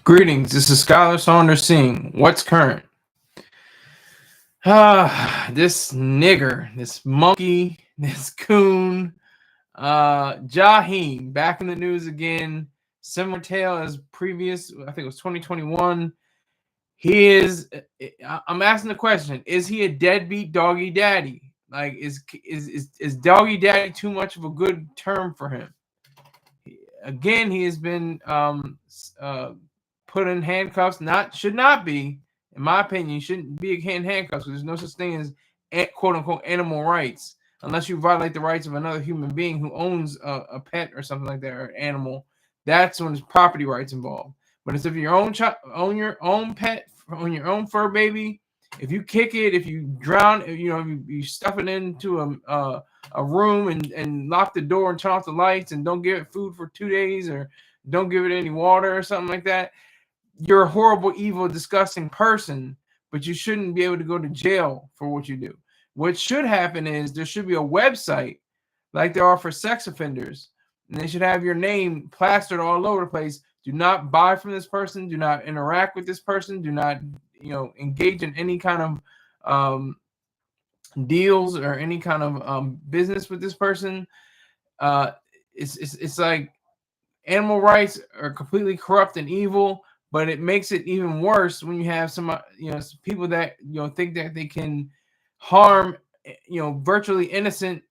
Greetings, this is Skylar Saunders Singh. What's current? This nigger, this monkey, this coon, Jaheim, back in the news again. Similar tale as previous, I think it was 2021. He is, I'm asking the question, is he a deadbeat doggy daddy? Like, is doggy daddy too much of a good term for him? Again, he has been put in handcuffs. Should not be, in my opinion, shouldn't be in handcuffs. There's no such thing as quote unquote animal rights unless you violate the rights of another human being who owns a pet or something like that, or an animal. That's when there's property rights involved. But it's if your own own your own pet, own your own fur baby. If you kick it, if you drown, you stuff it into a room and lock the door and turn off the lights and don't give it food for 2 days, or don't give it any water or something like that, you're a horrible, evil, disgusting person, but you shouldn't be able to go to jail for what you do. What should happen is there should be a website like there are for sex offenders, and they should have your name plastered all over the place. Do not buy from this person. Do not interact with this person. Do not, engage in any kind of deals or any kind of business with this person. It's like animal rights are completely corrupt and evil, but it makes it even worse when you have some people that think that they can harm virtually innocent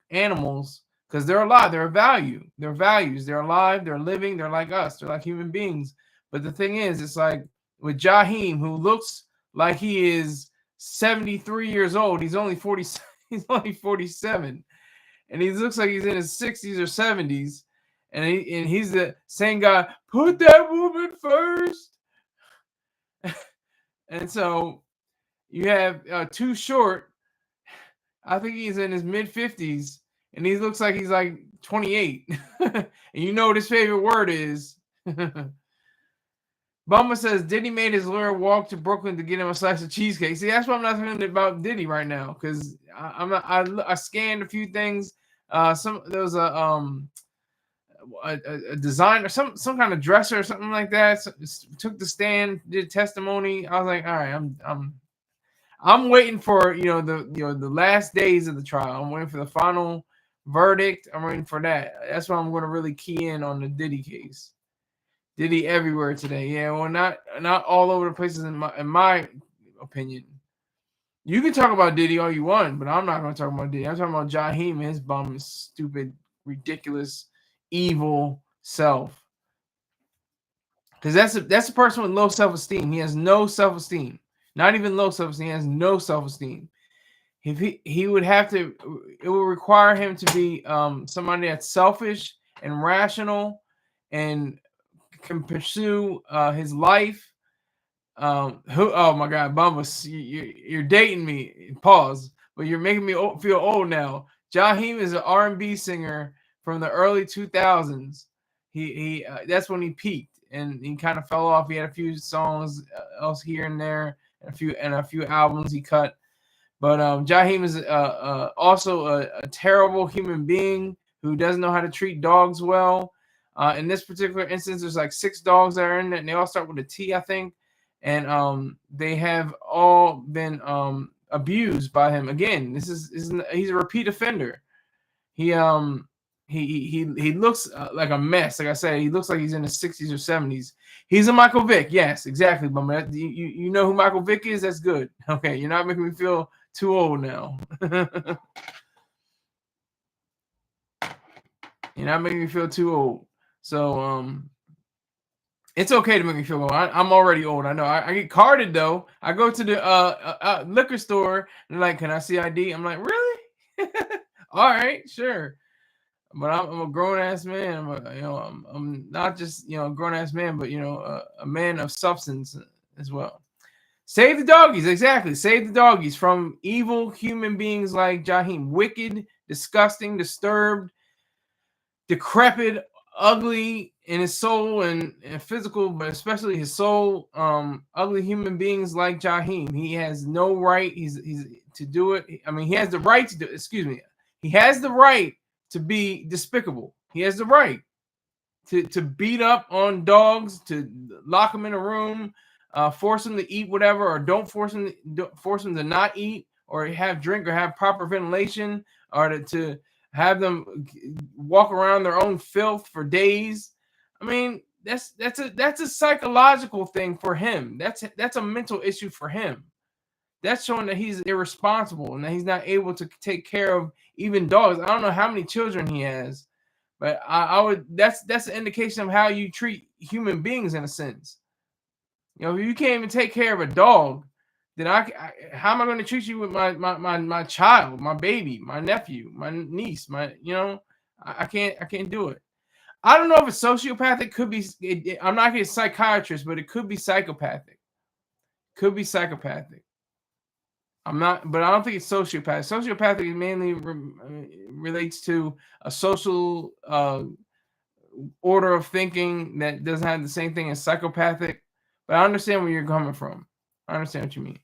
animals, because they're alive, they're values, they're alive, they're living, they're like us, they're like human beings. But the thing is, it's like with Jaheim, who looks like he is 73 years old. He's only 40. He's only 47, and he looks like he's in his 60s or 70s. And he's the same guy. Put that woman first. And so you have Too Short. I think he's in his mid 50s, and he looks like he's like 28. And you know what his favorite word is. Bumba says Diddy made his lawyer walk to Brooklyn to get him a slice of cheesecake. See, that's why I'm not talking about Diddy right now, because I scanned a few things. There was a designer, some kind of dresser or something like that. So, took the stand, did testimony. I was like, all right, I'm waiting for the last days of the trial. I'm waiting for the final verdict. I'm waiting for that. That's why I'm going to really key in on the Diddy case. Diddy everywhere today. Yeah, well, not all over the places in my opinion. You can talk about Diddy all you want, but I'm not going to talk about Diddy. I'm talking about Jaheim and his bum, stupid, ridiculous, evil self. Because that's a person with low self-esteem. He has no self-esteem. Not even low self-esteem. He has no self-esteem. If he would have to, it would require him to be somebody that's selfish and rational and can pursue his life. Oh my God, Bumba, you're dating me. Pause. But you're making me feel old now. Jaheim is an R&B singer from the early 2000s. He that's when he peaked, and he kind of fell off. He had a few songs else here and there, and a few albums he cut. But Jaheim is also a terrible human being who doesn't know how to treat dogs well. In this particular instance, there's like 6 dogs that are in it, and they all start with a T, I think. And they have all been abused by him. Again, he's a repeat offender. He looks like a mess. Like I said, he looks like he's in his 60s or 70s. He's a Michael Vick. Yes, exactly. But you know who Michael Vick is? That's good. Okay, you're not making me feel too old now. You're not making me feel too old. So it's okay to make me feel old. I'm already old. I know. I get carded though. I go to the liquor store and like, can I see ID? I'm like, really? All right, sure. But I'm a grown ass man. I'm not just a grown ass man, but a man of substance as well. Save the doggies, exactly. Save the doggies from evil human beings like Jaheim. Wicked, disgusting, disturbed, decrepit, ugly in his soul and physical, but especially his soul. Ugly human beings like Jaheim. He has no right. He's to do it. I mean, he has the right to do it. Excuse me. He has the right to be despicable. He has the right. to beat up on dogs, to lock them in a room, force them to eat whatever, or don't force them to not eat, or have drink, or have proper ventilation, or to have them walk around their own filth for days. I mean, that's a psychological thing for him. That's a mental issue for him. That's showing that he's irresponsible and that he's not able to take care of even dogs. I don't know how many children he has, but I would. That's an indication of how you treat human beings in a sense. You know, if you can't even take care of a dog, then how am I going to treat you with my child, my baby, my nephew, my niece, I can't do it. I don't know if it's sociopathic. Could be. I'm not a psychiatrist, but it could be psychopathic. Could be psychopathic. I'm not, but I don't think it's sociopathic. Sociopathic mainly relates to a social order of thinking that doesn't have the same thing as psychopathic. But I understand where you're coming from. I understand what you mean.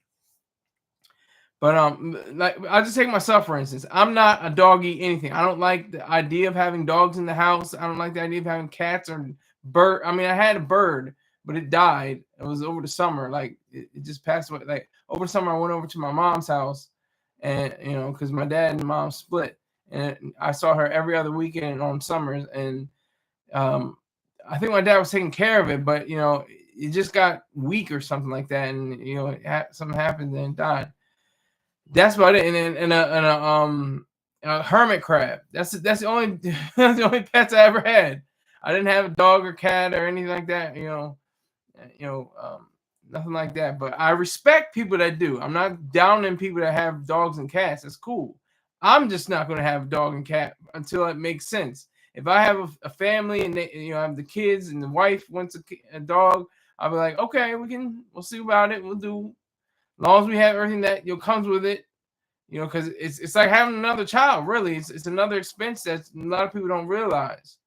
But like I'll just take myself for instance. I'm not a doggy anything. I don't like the idea of having dogs in the house. I don't like the idea of having cats or bird. I mean, I had a bird, but it died. It was over the summer. Like it just passed away. Like over the summer, I went over to my mom's house, and because my dad and mom split, and I saw her every other weekend on summers, and I think my dad was taking care of it, but it just got weak or something like that, and something happened and it died. That's about it. And a hermit crab. That's the only that's the only pets I ever had. I didn't have a dog or cat or anything like that. Nothing like that. But I respect people that do. I'm not downing people that have dogs and cats. That's cool. I'm just not going to have a dog and cat until it makes sense. If I have a family and they, I have the kids and the wife wants a dog, I'll be like, okay, we'll see about it. We'll do. As long as we have everything that comes with it, because it's like having another child. Really, it's another expense that a lot of people don't realize.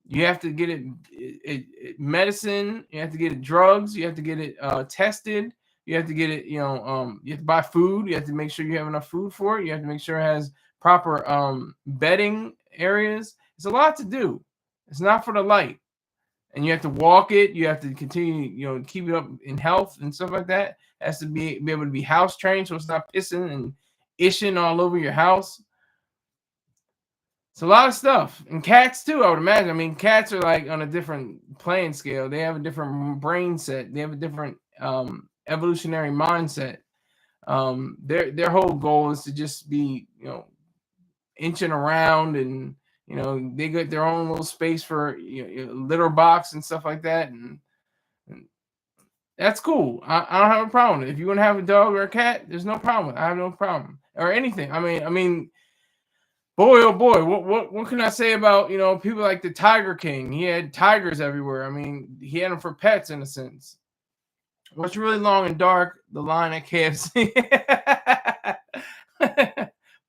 You have to get it medicine. You have to get it drugs. You have to get it tested. You have to get it. You have to buy food. You have to make sure you have enough food for it. You have to make sure it has proper bedding areas. It's a lot to do. It's not for the light. And you have to walk it. You have to continue, keep it up in health and stuff like that. It has to be able to be house trained so it's not pissing and ishing all over your house. It's a lot of stuff. And cats too, I would imagine. I mean, cats are like on a different playing scale. They have a different brain set. They have a different evolutionary mindset. Their whole goal is to just be, inching around and they get their own little space for litter box and stuff like that, and that's cool. I don't have a problem. If you want to have a dog or a cat, there's no problem. I have no problem or anything. I mean, boy, oh boy, what can I say about people like the Tiger King? He had tigers everywhere. I mean, he had them for pets in a sense. What's really long and dark? The line at KFC.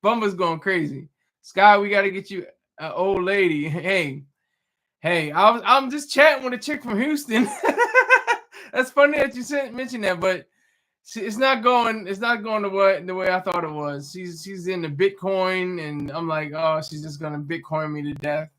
Bumba's going crazy. Sky, we got to get you. Old lady, hey, I'm just chatting with a chick from Houston. That's funny that you mentioned that, but it's not going the way I thought it was. She's into Bitcoin, and I'm like, oh, she's just gonna Bitcoin me to death.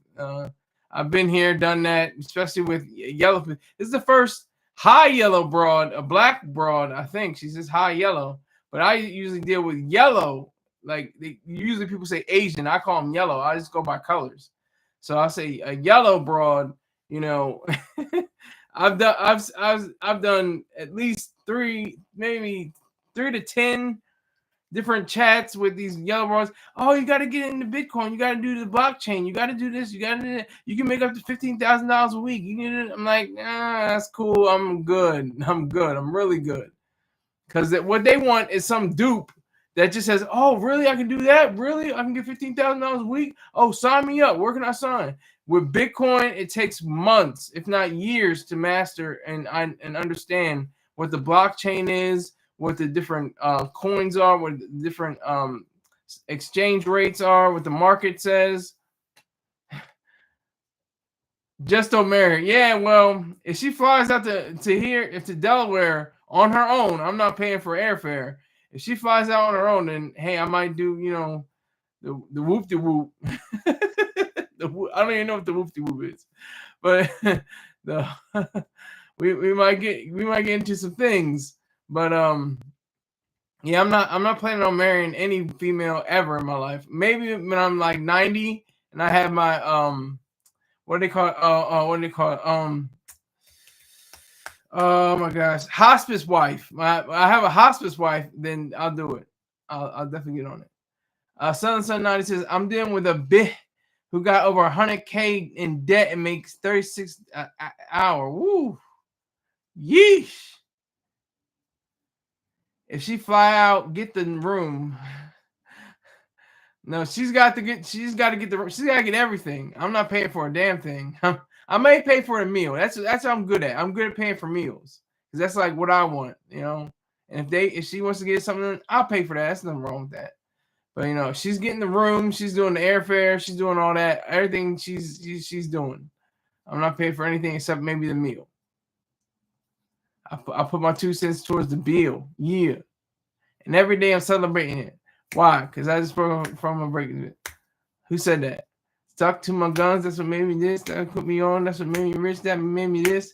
I've been here, done that, especially with yellow. This is the first high yellow broad, a black broad. I think she's just high yellow, but I usually deal with yellow. Like usually people say Asian, I call them yellow. I just go by colors. So I say a yellow broad. I've done at least 3 to 10 different chats with these yellow broads. Oh, you got to get into Bitcoin. You got to do the blockchain. You got to do this. You got to do that. You can make up to $15,000 a week. I'm like, that's cool. I'm good. I'm really good. Because what they want is some dupe that just says, oh, really? I can do that? Really? I can get $15,000 a week? Oh, sign me up. Where can I sign? With Bitcoin, it takes months, if not years, to master and understand what the blockchain is, what the different coins are, what the different exchange rates are, what the market says. Just don't marry. Yeah, well, if she flies out to Delaware on her own, I'm not paying for airfare. If she flies out on her own, then hey, I might do, the whoop de whoop. I don't even know what the whoop de whoop is, but the we might get into some things. But yeah, I'm not planning on marrying any female ever in my life. Maybe when I'm like 90 and I have my what do they call it? What do they call it? Oh my gosh, hospice wife. I have a hospice wife, then I'll do it. I'll definitely get on it. Son 90 says, I'm dealing with a bitch who got over 100K in debt and makes 36 hour. Woo. Yeesh. If she fly out, get the room. No, she's got to get everything. I'm not paying for a damn thing. I may pay for a meal. That's what I'm good at. I'm good at paying for meals. Because that's like what I want, you know. And if she wants to get something, I'll pay for that. That's nothing wrong with that. But you know, she's getting the room, she's doing the airfare, she's doing all that, everything she's doing. I'm not paying for anything except maybe the meal. I put my 2 cents towards the bill, yeah. And every day I'm celebrating it. Why? Because I just broke from a break. Who said that? Stuck to my guns. That's what made me this. That put me on. That's what made me rich. That made me this.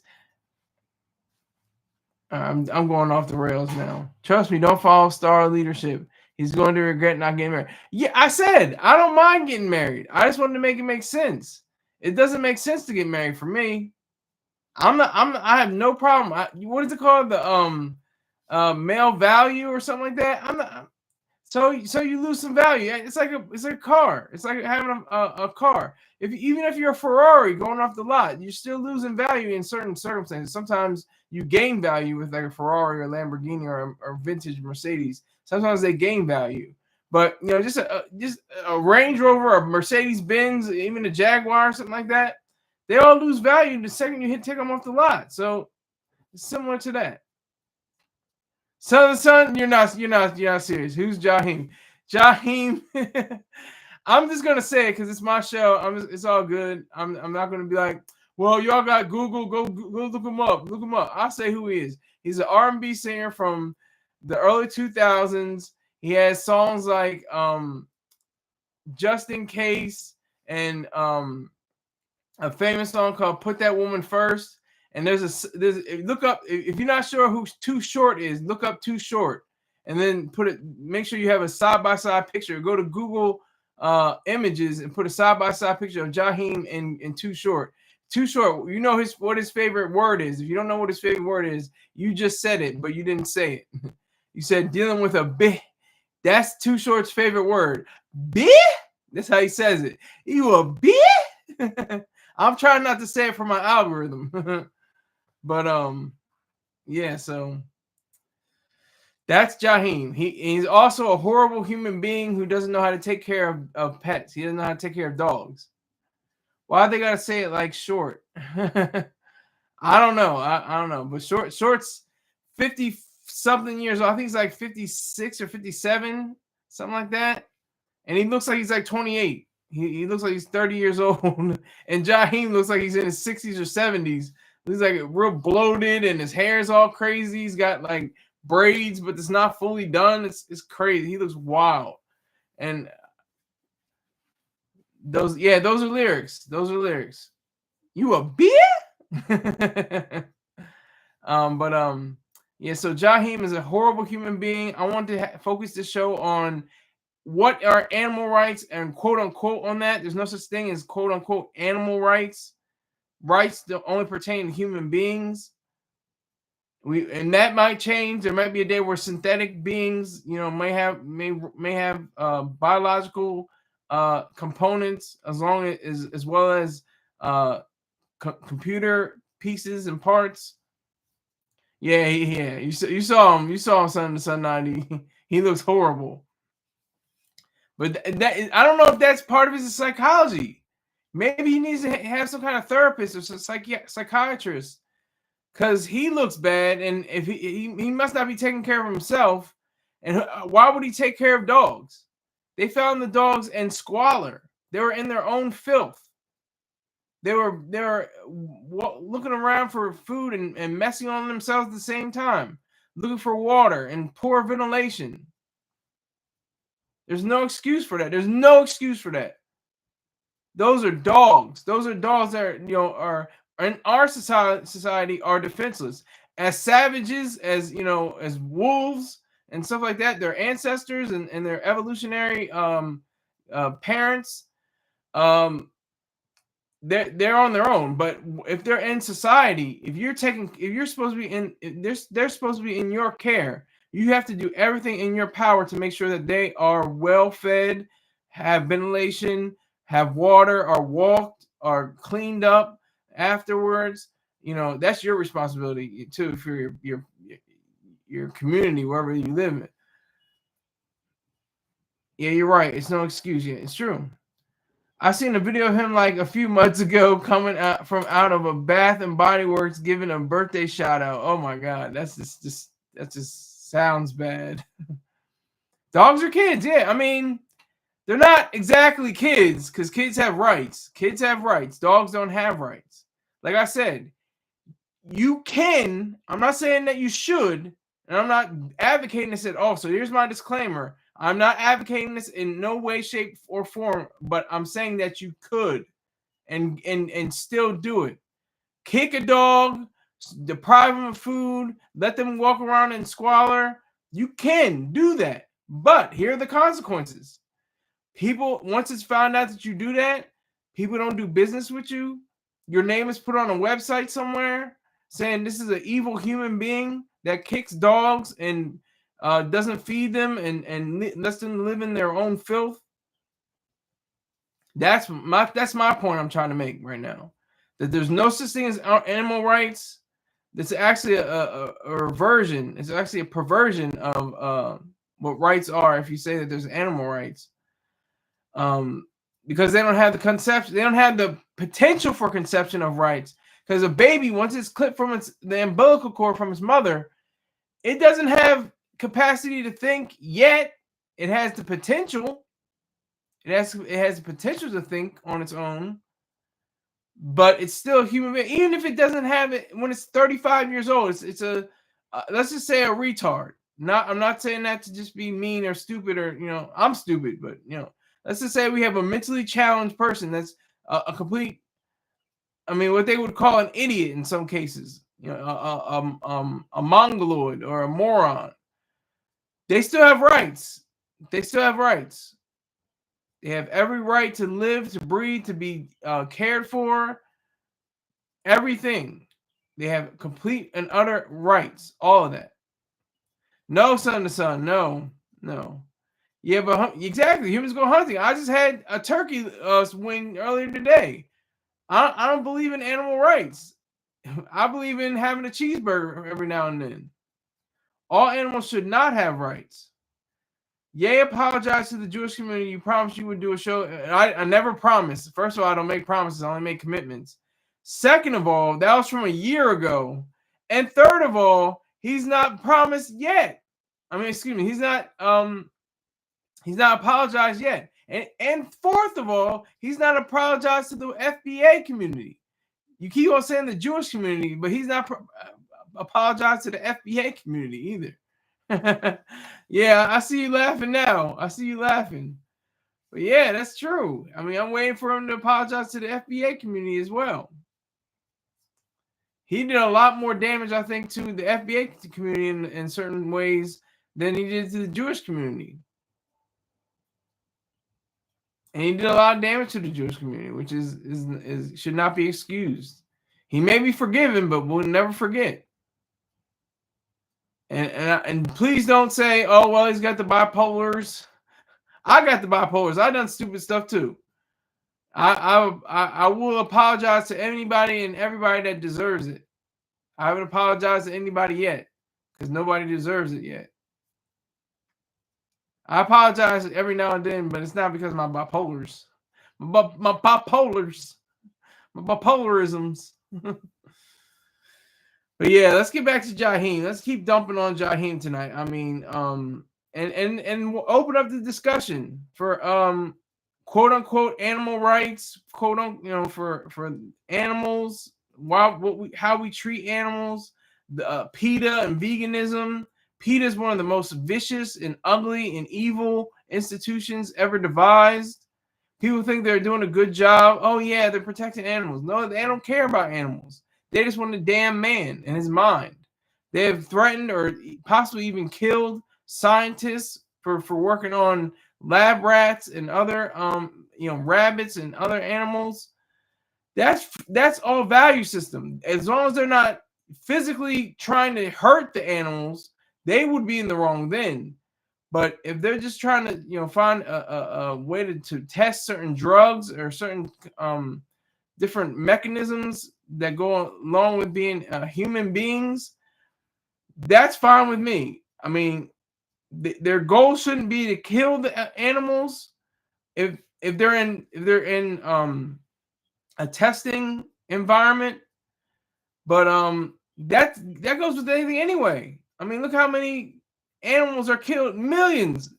I'm going off the rails now. Trust me. Don't follow star leadership. He's going to regret not getting married. Yeah, I said I don't mind getting married. I just wanted to make it make sense. It doesn't make sense to get married for me. I have no problem. What is it called? The male value or something like that. I'm not. So you lose some value. It's like a car. It's like having a car. Even if you're a Ferrari going off the lot, you're still losing value in certain circumstances. Sometimes you gain value with like a Ferrari or Lamborghini or vintage Mercedes. Sometimes they gain value. But you know, just a Range Rover, a Mercedes Benz, even a Jaguar, or something like that, they all lose value the second you take them off the lot. So it's similar to that. Son, you're not serious. Who's Jaheim? Jaheim. I'm just gonna say it because it's my show. It's all good. I'm not gonna be like, well, y'all got Google. Go look him up. Look him up. I'll say who he is. He's an R&B singer from the early 2000s. He has songs like Just in Case and a famous song called Put That Woman First. And there's look up, if you're not sure who Too Short is, look up Too Short and then make sure you have a side-by-side picture. Go to Google images and put a side-by-side picture of Jaheim and Too Short. Too Short, you know what his favorite word is. If you don't know what his favorite word is, you just said it, but you didn't say it. You said dealing with a bitch. That's Too Short's favorite word. Bitch? That's how he says it. You a bitch? I'm trying not to say it for my algorithm. But yeah, so that's Jaheim. He's also a horrible human being who doesn't know how to take care of pets. He doesn't know how to take care of dogs. Why they gotta say it like Short? I don't know. I don't know. But Short's 50 something years old. I think he's like 56 or 57, something like that. And he looks like he's like 28. He looks like he's 30 years old. And Jaheim looks like he's in his 60s or 70s. He's like real bloated and his hair is all crazy. He's got like braids, but it's not fully done. It's crazy. He looks wild. And those are lyrics. Those are lyrics. You a beer? Yeah, so Jaheim is a horrible human being. I want to focus the show on what are animal rights and quote unquote on that. There's no such thing as quote unquote animal rights. Rights that only pertain to human beings. And that might change. There might be a day where synthetic beings, you know, may have biological components as well as computer pieces and parts. Yeah. You saw him. You saw him, son 90. He looks horrible. But I don't know if that's part of his psychology. Maybe he needs to have some kind of therapist or some psychiatrist, because he looks bad, and if he must not be taking care of himself. And why would he take care of dogs? They found the dogs in squalor. They were in their own filth. They were looking around for food and messing on themselves at the same time, looking for water and poor ventilation. There's no excuse for that. There's no excuse for that. Those are dogs. Those are dogs that are in our society are defenseless. As savages, as as wolves and stuff like that, their ancestors and their evolutionary parents, um, they're on their own. But if they're in society, if you're supposed to be they're supposed to be in your care. You have to do everything in your power to make sure that they are well fed, have ventilation, have water, are walked, are cleaned up afterwards. That's your responsibility too for your community wherever you live in. Yeah, you're right. It's no excuse. Yeah, it's true. I seen a video of him like a few months ago coming out of a Bath and Body Works giving a birthday shout out. Oh my god, that's just that just sounds bad. Dogs are kids, yeah. I mean, they're not exactly kids because kids have rights. Kids have rights. Dogs don't have rights. Like I said, you can. I'm not saying that you should, and I'm not advocating this at all. So here's my disclaimer. I'm not advocating this in no way, shape, or form, but I'm saying that you could and still do it. Kick a dog, deprive them of food, let them walk around in squalor. You can do that. But here are the consequences. People, once it's found out that you do that, people don't do business with you. Your name is put on a website somewhere saying this is an evil human being that kicks dogs and doesn't feed them and lets them live in their own filth. That's my point I'm trying to make right now. That there's no such thing as animal rights. It's actually a reversion. It's actually a perversion of what rights are. If you say that there's animal rights, because they don't have the conception, they don't have the potential for conception of rights. Because a baby, once it's clipped from the umbilical cord from its mother, it doesn't have capacity to think yet. It has the potential. It has the potential to think on its own, but it's still a human being. Even if it doesn't have it when it's 35 years old, it's a let's just say a retard. I'm not saying that to just be mean or stupid or I'm stupid, but let's just say we have a mentally challenged person that's a complete. I mean, what they would call an idiot in some cases, a mongoloid or a moron. They still have rights. They still have rights. They have every right to live, to breathe, to be cared for. Everything. They have complete and utter rights. All of that. No, son to son. No. Yeah, but exactly. Humans go hunting. I just had a turkey wing earlier today. I don't believe in animal rights. I believe in having a cheeseburger every now and then. All animals should not have rights. Ye apologized to the Jewish community. You promised you would do a show. I never promised. First of all, I don't make promises. I only make commitments. Second of all, that was from a year ago. And third of all, he's not promised yet. I mean, excuse me. He's not apologized yet. And fourth of all, he's not apologized to the FBA community. You keep on saying the Jewish community, but he's not apologized to the FBA community either. Yeah, I see you laughing now. I see you laughing. But yeah, that's true. I mean, I'm waiting for him to apologize to the FBA community as well. He did a lot more damage, I think, to the FBA community in certain ways than he did to the Jewish community. And he did a lot of damage to the Jewish community, which is should not be excused. He may be forgiven, but we'll never forget. And please don't say, oh, well, he's got the bipolars. I got the bipolars. I done stupid stuff too. I will apologize to anybody and everybody that deserves it. I haven't apologized to anybody yet because nobody deserves it yet. I apologize every now and then, but it's not because of my bipolars. My bipolars. My bipolarisms. But yeah, let's get back to Jaheim. Let's keep dumping on Jaheim tonight. I mean, and we'll open up the discussion for quote unquote animal rights, quote unquote, for animals, how we treat animals, the PETA and veganism. PETA is one of the most vicious and ugly and evil institutions ever devised. People think they're doing a good job. Oh yeah, they're protecting animals. No, they don't care about animals. They just want the damn man and his mind. They have threatened or possibly even killed scientists for working on lab rats and other rabbits and other animals. That's all value system. As long as they're not physically trying to hurt the animals, they would be in the wrong then. But if they're just trying to, find a way to test certain drugs or certain different mechanisms that go along with being human beings, that's fine with me. I mean, their goal shouldn't be to kill the animals if they're in a testing environment. But that goes with anything anyway. I mean, look how many animals are killed. Billions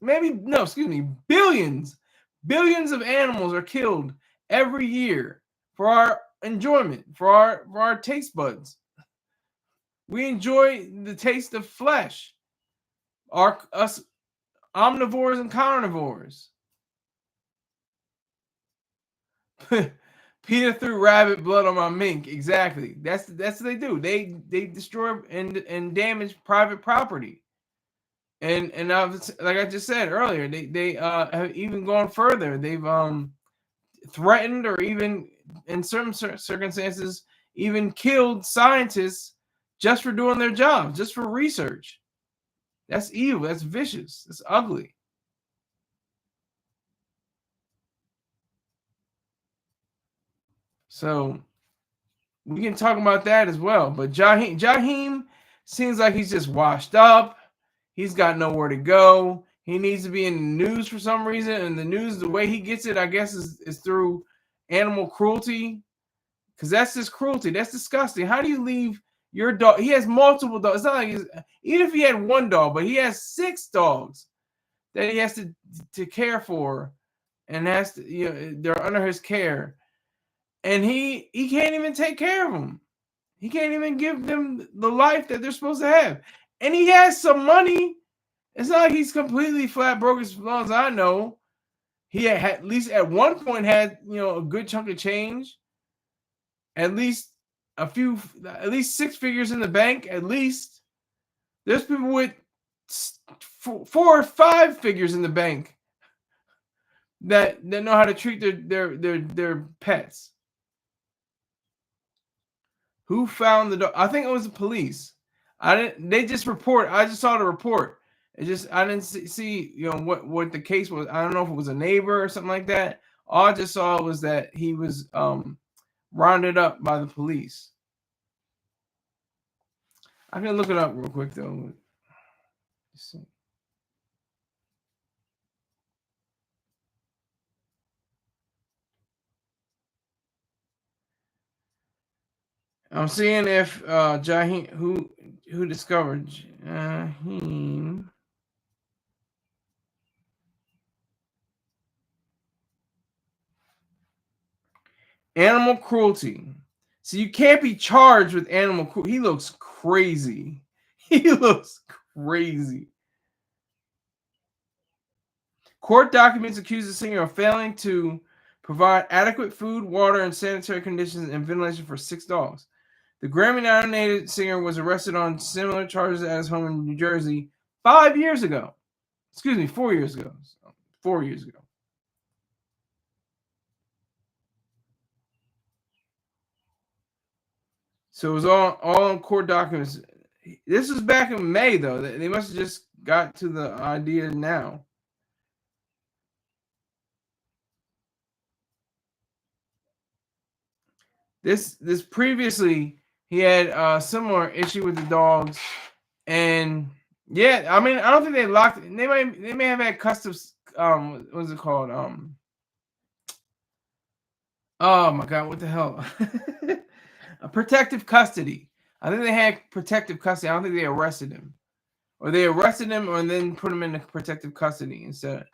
of animals are killed every year for our enjoyment, for our taste buds. We enjoy the taste of flesh. Us omnivores and carnivores. Peter threw rabbit blood on my mink. Exactly. That's what they do. They destroy and damage private property. And like I just said earlier, they have even gone further. They've threatened or even in certain circumstances even killed scientists just for doing their job, just for research. That's evil. That's vicious. That's ugly. So we can talk about that as well. But Jaheim seems like he's just washed up. He's got nowhere to go. He needs to be in the news for some reason. And the news, the way he gets it, I guess, is through animal cruelty. Because that's just cruelty. That's disgusting. How do you leave your dog? He has multiple dogs. It's not like even if he had one dog, but he has 6 dogs that he has to care for, and has to, they're under his care. And he can't even take care of them. He can't even give them the life that they're supposed to have. And he has some money. It's not like he's completely flat broke as long as I know. He had at least at one point had, a good chunk of change. At least 6 figures in the bank, at least. There's people with 4 or 5 figures in the bank that know how to treat their pets. Who found the dog? I think it was the police. They just report. I just saw the report. I didn't see what the case was. I don't know if it was a neighbor or something like that. All I just saw was that he was rounded up by the police. I can look it up real quick though. Let's see. I'm seeing if Jaheim who discovered Jaheim. Animal cruelty. So you can't be charged with animal cruelty. He looks crazy. He looks crazy. Court documents accuse the singer of failing to provide adequate food, water, and sanitary conditions and ventilation for 6 dogs. The Grammy-nominated singer was arrested on similar charges at his home in New Jersey 5 years ago. Excuse me, 4 years ago. 4 years ago. So it was all in court documents. This was back in May, though. They must have just got to the idea now. This previously he had a similar issue with the dogs, and yeah, I mean I don't think they locked. They may have had customs. What's it called? Oh my God, what the hell? A protective custody. I think they had protective custody. I don't think they arrested him, or they arrested him and then put him into protective custody instead,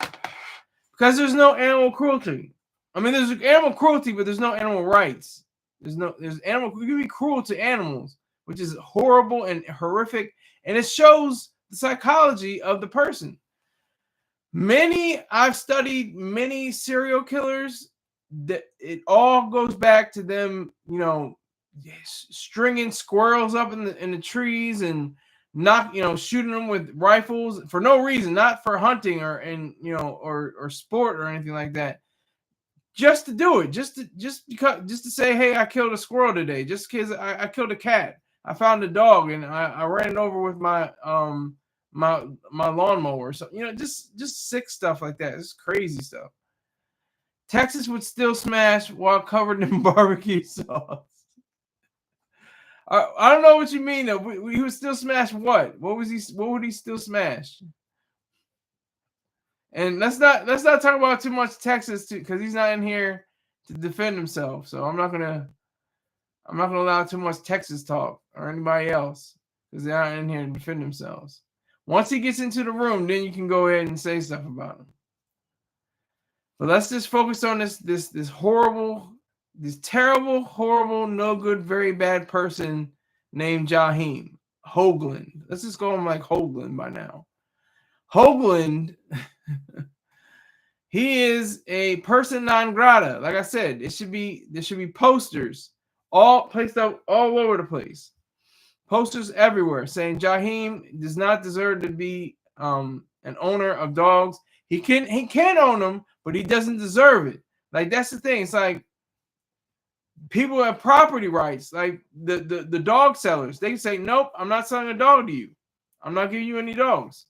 because there's no animal cruelty. I mean, there's animal cruelty, but there's no animal rights. There's animal. You can be cruel to animals, which is horrible and horrific, and it shows the psychology of the person. I've studied many serial killers that it all goes back to them, stringing squirrels up in the trees and shooting them with rifles for no reason, not for hunting or sport or anything like that. Just to do it, just to say, hey, I killed a squirrel today, just because I killed a cat. I found a dog and I ran it over with my lawnmower. So just sick stuff like that. It's crazy stuff. Texas would still smash while covered in barbecue sauce. I don't know what you mean though. He would still smash what? What would he still smash? And let's not talk about too much Texas because he's not in here to defend himself. So I'm not gonna allow too much Texas talk or anybody else because they're not in here to defend themselves. Once he gets into the room, then you can go ahead and say stuff about him. But let's just focus on this horrible, this terrible, horrible, no good, very bad person named Jaheim Hoagland. Let's just call him like Hoagland by now. Hoagland, he is a person non grata. Like I said, there should be posters all placed up all over the place. Posters everywhere saying Jaheim does not deserve to be an owner of dogs. He can own them, but he doesn't deserve it. Like that's the thing. It's like people have property rights. Like the dog sellers, they can say, nope, I'm not selling a dog to you. I'm not giving you any dogs.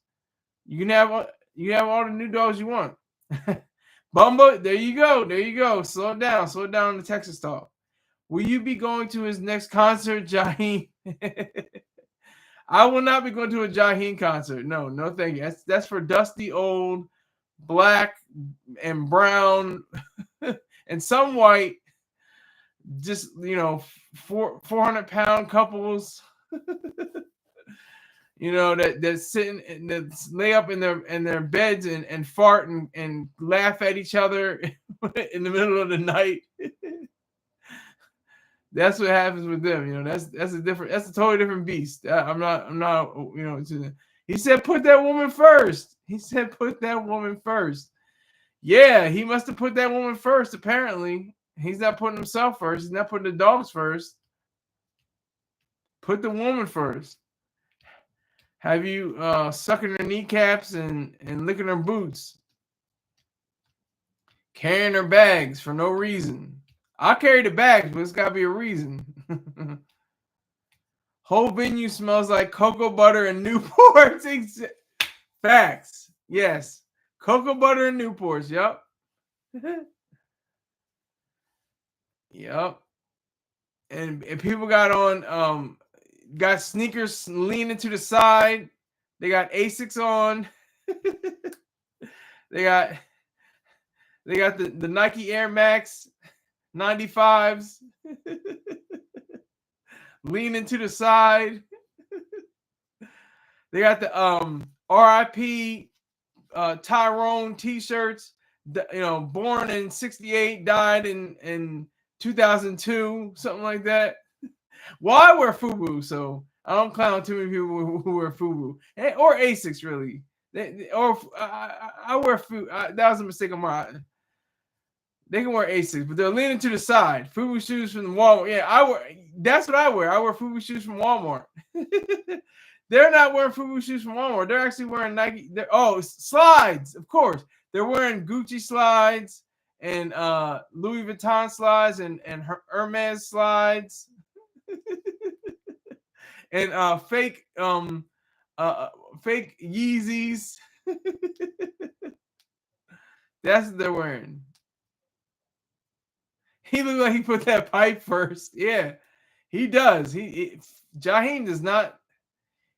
You can have all the new dogs you want. Bumba, there you go. Slow down the Texas talk. Will you be going to his next concert, Jaheim? I will not be going to a Jaheim concert. No, thank you. That's for dusty old black and brown and some white, just 400-pound couples. That sitting and that lay up in their beds and fart and laugh at each other in the middle of the night. That's what happens with them. That's a totally different beast. I'm not. He said, put that woman first. Yeah, he must have put that woman first. Apparently, he's not putting himself first. He's not putting the dogs first. Put the woman first. Have you sucking her kneecaps and licking her boots, carrying her bags for no reason. I'll carry the bags, but it's got to be a reason. Whole venue smells like cocoa butter and Newports. Facts. Yes. Cocoa butter and Newports. Yep. Yep. And people got on got sneakers leaning to the side. They got Asics on. They got the Nike Air Max 95s leaning to the side. They got the RIP Tyrone t-shirts. Born in 68, died in 2002, something like that. Well, I wear FUBU, so I don't clown too many people who wear FUBU or Asics, really. I wear FUBU. That was a mistake of mine. They can wear Asics, but they're leaning to the side. FUBU shoes from Walmart. Yeah, that's what I wear. I wear FUBU shoes from Walmart. They're not wearing FUBU shoes from Walmart. They're actually wearing Nike. Slides, of course. They're wearing Gucci slides and Louis Vuitton slides and Hermes slides. And fake Yeezys. That's what they're wearing. He looked like he put that pipe first. Yeah, he does. Jaheim does not.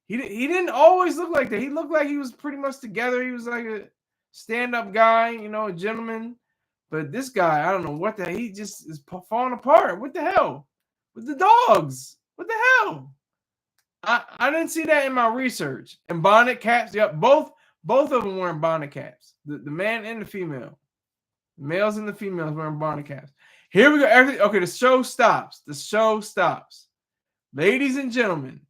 He didn't always look like that. He looked like he was pretty much together. He was like a stand-up guy, a gentleman. But this guy, I don't know what he just is falling apart. What the hell? With the dogs. What the hell? I didn't see that in my research. And bonnet caps. Yep, both of them wearing bonnet caps. The man and the female. The males and the females wearing bonnet caps. Here we go. Okay, the show stops. Ladies and gentlemen,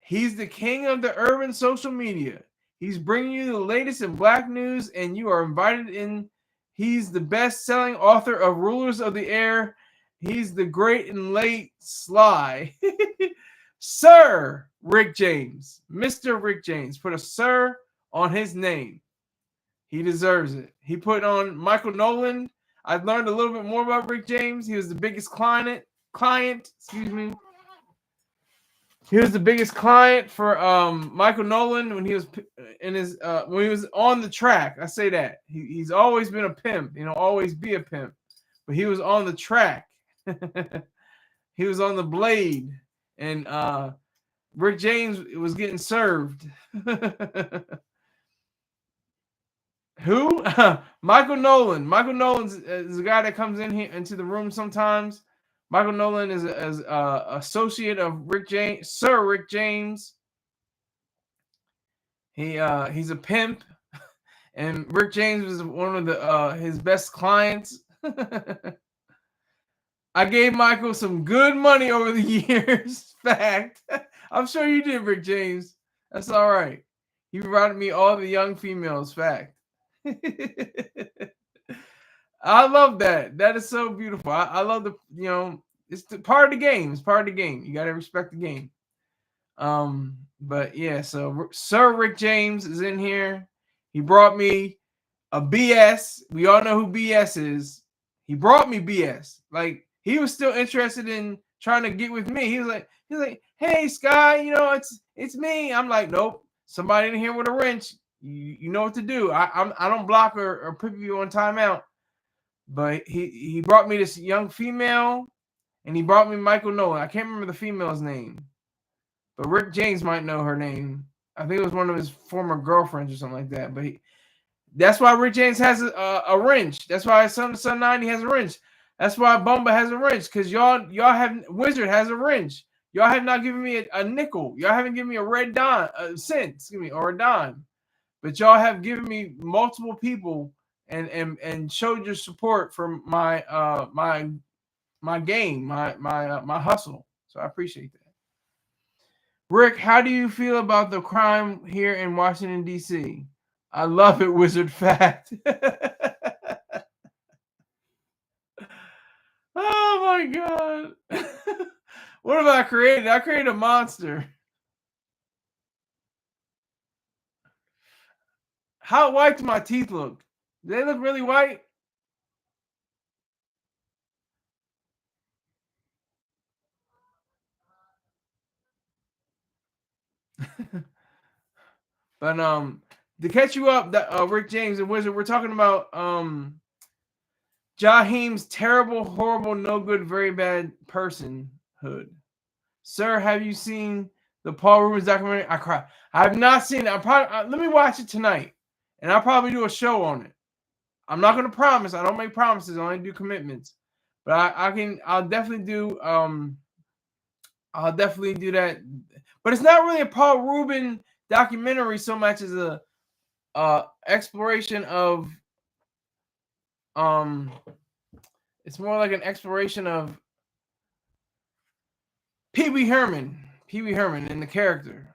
he's the king of the urban social media. He's bringing you the latest in black news, and you are invited in. He's the best-selling author of Rulers of the Air. He's the great and late Sly. Sir Rick James. Mr. Rick James. Put a sir on his name. He deserves it. He put on Michael Nolan. I've learned a little bit more about Rick James. He was the biggest client, excuse me. He was the biggest client for Michael Nolan when he was when he was on the track. I say that. He's always been a pimp, always be a pimp. But he was on the track. He was on the blade, and Rick James was getting served. Who? Michael Nolan. Michael Nolan's is a guy that comes in here into the room sometimes. Michael Nolan is a associate of Rick James, Sir Rick James. He's a pimp, and Rick James was one of his best clients. I gave Michael some good money over the years. Fact. I'm sure you did, Rick James. That's all right. He provided me all the young females. Fact. I love that. That is so beautiful. I love it's part of the game. It's part of the game. You got to respect the game. But yeah, so Sir Rick James is in here. He brought me a BS. We all know who BS is. He brought me BS. Like, he was still interested in trying to get with me. He was like, hey Sky, it's me. I'm like, nope. Somebody in here with a wrench. You know what to do. I don't block or put you on timeout. But he brought me this young female, and he brought me Michael Nolan. I can't remember the female's name, but Rick James might know her name. I think it was one of his former girlfriends or something like that. But that's why Rick James has a wrench. That's why Sun 90 has a wrench. That's why Bumba has a wrench, because y'all have Wizard has a wrench. Y'all have not given me a nickel. Y'all haven't given me a red dime, a cent, or a dime. But y'all have given me multiple people and showed your support for my game, my hustle. So I appreciate that. Rick, how do you feel about the crime here in Washington, D.C.? I love it, Wizard Fact. Oh my God. What have I created? I created a monster. How white do my teeth look? Do they look really white? But to catch you up, that Rick James and Wizard, we're talking about Jaheim's terrible, horrible, no good, very bad personhood. Sir, have you seen the Paul Rubens documentary? I cry. I have not seen it. Let me watch it tonight, and I'll probably do a show on it. I'm not going to promise. I don't make promises. I only do commitments. But I'll definitely do. I'll definitely do that. But it's not really a Paul Rubin documentary so much as a exploration of. It's more like an exploration of Pee Wee Herman and the character.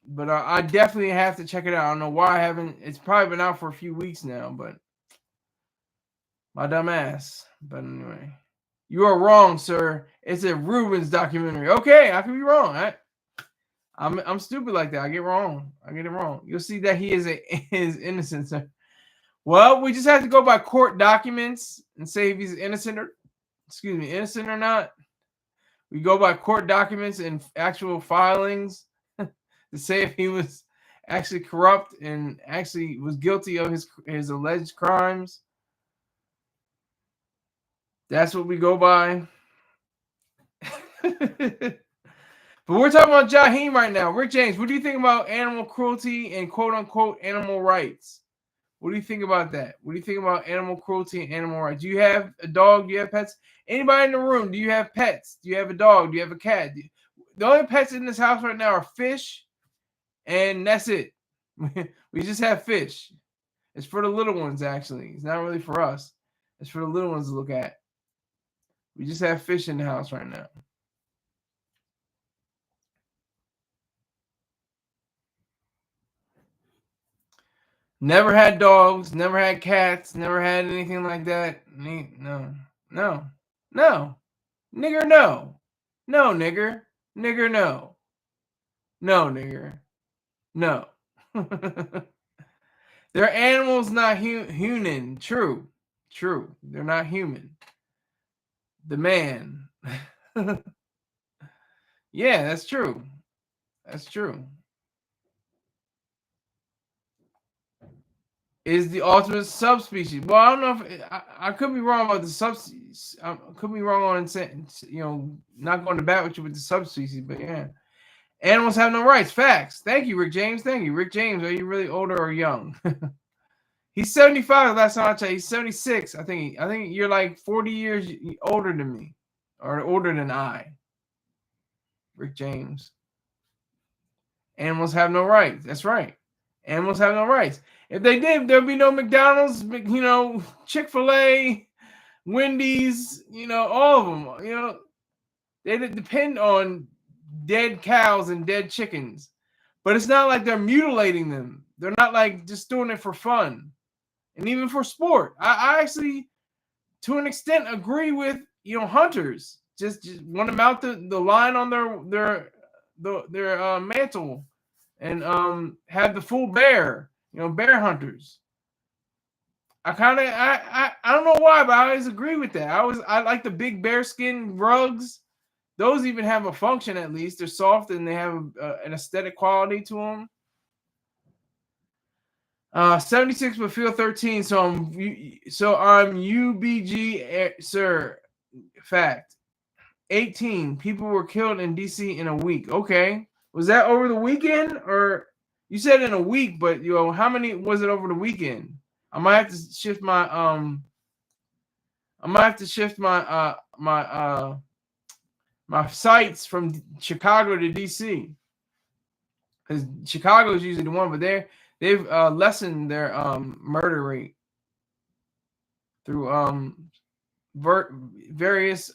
But I definitely have to check it out. I don't know why I haven't. It's probably been out for a few weeks now, but my dumb ass. But anyway, you are wrong, sir. It's a Rubens documentary. Okay, I could be wrong. I'm stupid like that. I get it wrong. You'll see that he is innocent, sir. Well, we just have to go by court documents and say if he's innocent or not. We go by court documents and actual filings to say if he was actually corrupt and actually was guilty of his alleged crimes. That's what we go by. But we're talking about Jaheim right now. Rick James, what do you think about animal cruelty and quote-unquote animal rights? What do you think about that? What do you think about animal cruelty and animal rights? Do you have a dog? Do you have pets? Anybody in the room, do you have pets? Do you have a dog? Do you have a cat? The only pets in this house right now are fish, and that's it. We just have fish. It's for the little ones, actually. It's not really for us. It's for the little ones to look at. We just have fish in the house right now. Never had dogs, never had cats, never had anything like that. No, no, no, nigger, no, no, nigger, nigger, no, no, nigger, no. They're animals, not human. True, true. They're not human. The man. Yeah, that's true. That's true. Is the ultimate subspecies. Well, I don't know if I could be wrong about the subspecies. I could be wrong on saying, not going to bat with you with the subspecies, but yeah. Animals have no rights. Facts. Thank you, Rick James. Thank you. Rick James, are you really older or young? He's 75. Last time I checked, he's 76. I think you're like 40 years older than me, or older than I. Rick James. Animals have no rights. That's right. Animals have no rights. If they did, there'd be no McDonald's, Chick-fil-A, Wendy's, all of them. They depend on dead cows and dead chickens. But it's not like they're mutilating them. They're not like just doing it for fun. And even for sport. I actually, to an extent, agree with, hunters. Just want to mount the line on their mantle and have the full bear, bear hunters. I don't know why, but I always agree with that. I like the big bearskin rugs. Those even have a function, at least. They're soft and they have an aesthetic quality to them. 76 but feel 13, so I'm UBG, sir. Fact. 18 people were killed in DC in a week. Okay. Was that over the weekend, or you said in a week, but how many was it over the weekend? I might have to shift my my sites from Chicago to DC, because Chicago is usually the one, but they've lessened their murder rate through various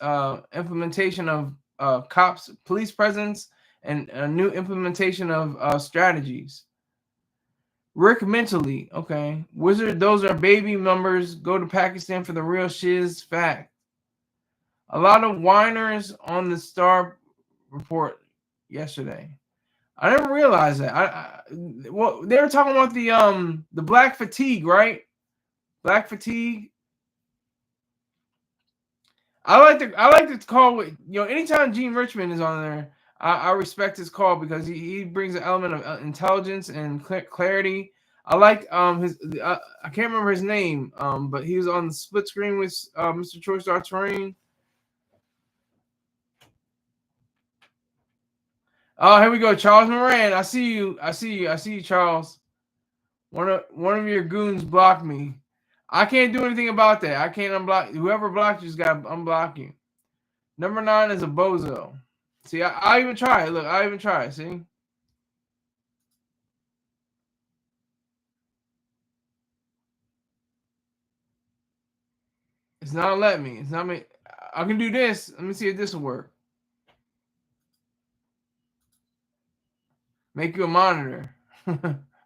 implementation of cops, police presence, and a new implementation of strategies. Rick mentally, okay. Wizard, those are baby numbers. Go to Pakistan for the real shiz. Fact. A lot of whiners on the Star report yesterday. I didn't realize that. Well, they were talking about the black fatigue, right? Black fatigue. I like to call with anytime Gene Richmond is on there, I respect his call because he brings an element of intelligence and clarity. I like his I can't remember his name, but he was on the split screen with Mr. Troy Star Terrain. Oh, here we go, Charles Moran. I see you, Charles. One of your goons blocked me. I can't do anything about that. I can't unblock whoever blocked you's got to unblock you. Number 9 is a bozo. See, I even try. Look, I even try. See. It's not letting me. It's not me. I can do this. Let me see if this will work. Make you a monitor.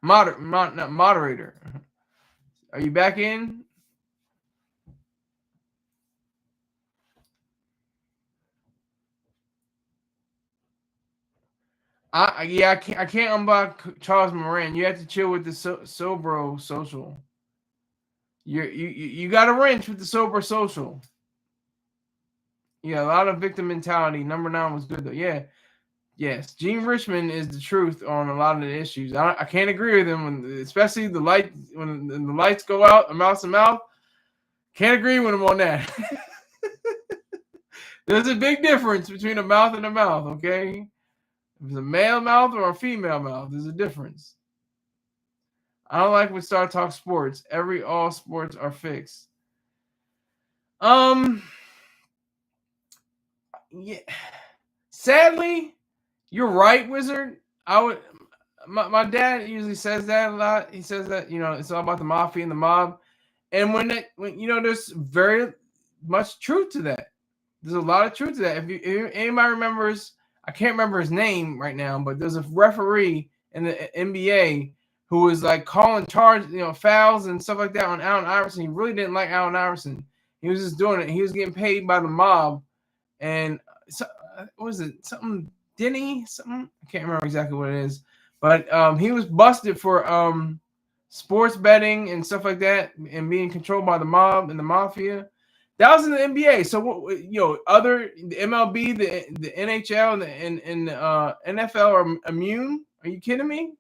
Moderator. Are you back in? I can't unblock Charles Moran. You have to chill with the Sobro social. You got a wrench with the Sober social. Yeah, a lot of victim mentality. Number 9 was good though. Yeah. Yes, Gene Richmond is the truth on a lot of the issues. I can't agree with him, especially when the lights go out, mouth to mouth. Can't agree with him on that. There's a big difference between a mouth and a mouth, okay? If it's a male mouth or a female mouth, there's a difference. I don't like when Star Talk Sports. All sports are fixed. Yeah. Sadly, you're right, Wizard. My dad usually says that a lot. He says that it's all about the mafia and the mob, and when there's very much truth to that. There's a lot of truth to that. If anybody remembers, I can't remember his name right now, but there's a referee in the NBA who was like calling fouls and stuff like that on Allen Iverson. He really didn't like Allen Iverson. He was just doing it. He was getting paid by the mob. And so, what was it? Something Denny? Something? I can't remember exactly what it is. But he was busted for sports betting and stuff like that, and being controlled by the mob and the mafia. That was in the NBA. So the MLB, the NHL, and the NFL are immune. Are you kidding me?